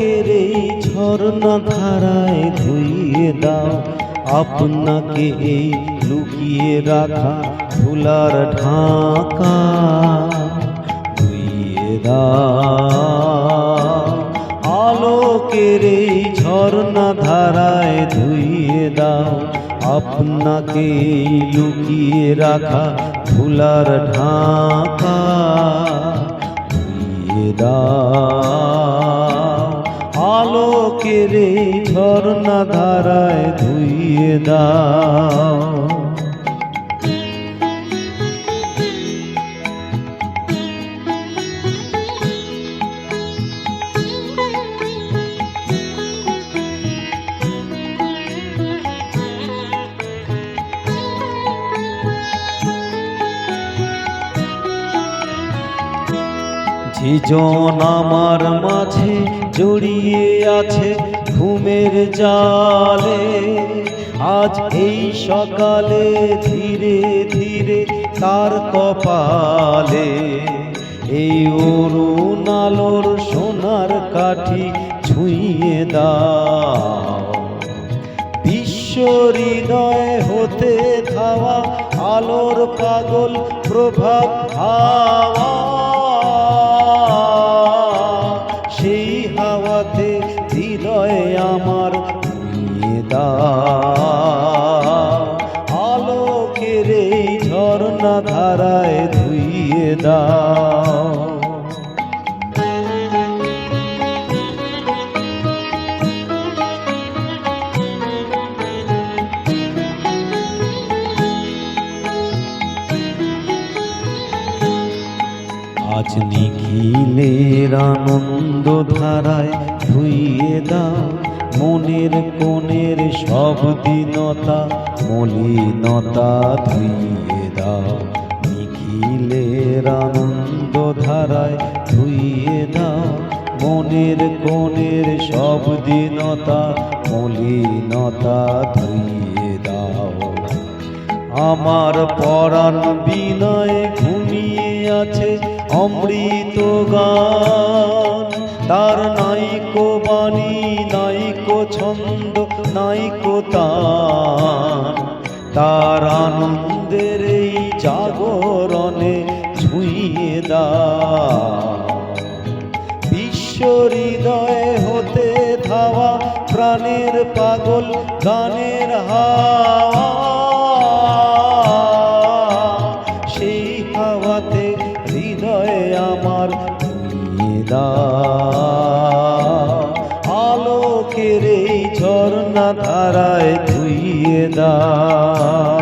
আলোকের এই ঝর্ণা ধারায় ধুইয়ে দাও আপনাকে এই লুকিয়ে রাখা ফুলার ঢাকা। ধুইয়ে দাও আলোকের এই ঝর্ণা ধারায় ধুইয়ে দাও আপনাকে এই লুকিয়ে রাখা ফুলার ঢাকা। ধুইয়ে দাও আলোকের এই ঝর্ণা ধারায় ধুইয়ে দাও। যেজন আমার মাঝে জড়িয়ে আছে ঘুমের জালে, আজ এই সকালে ধীরে ধীরে তার কপালে এই অরুণ আলোর সোনার কাঠি ছুঁয়ে দাও। বিশ্ব হৃদয় হতে ধাওয়া আলোর পাগল প্রভাব হাওয়া, সেই হাওয়াতে হৃদয়ে আমার নিয়ে দাও আলোকের এই ঝর্ণা ধারায় ধুইয়ে দাও। আজ নিখিলের আনন্দ ধারায় ধুইয়ে দাও মনের কোণের সব দীনতা মলিনতা। ধুইয়ে দাও নিখিলের আনন্দ ধারায় ধুইয়ে দাও মনের কোণের সব দীনতা মলিনতা। ধুইয়ে দাও আমার পরাণ বিনয় ঘুমিয়ে আছে অমৃত গান, তার নাইকো বাণী নাইকো ছন্দ নাইকো তান। তার আনন্দের এই জাগরণে ছুঁয়ে দাও বিশ্ব হৃদয় হতে ধাওয়া প্রাণের পাগল গানের হাওয়া, সেই হাওয়াতে হৃদয়ে আমার ধুইয়ে দাও আলোকের এই ঝর্ণা ধারায় ধুইয়ে দাও।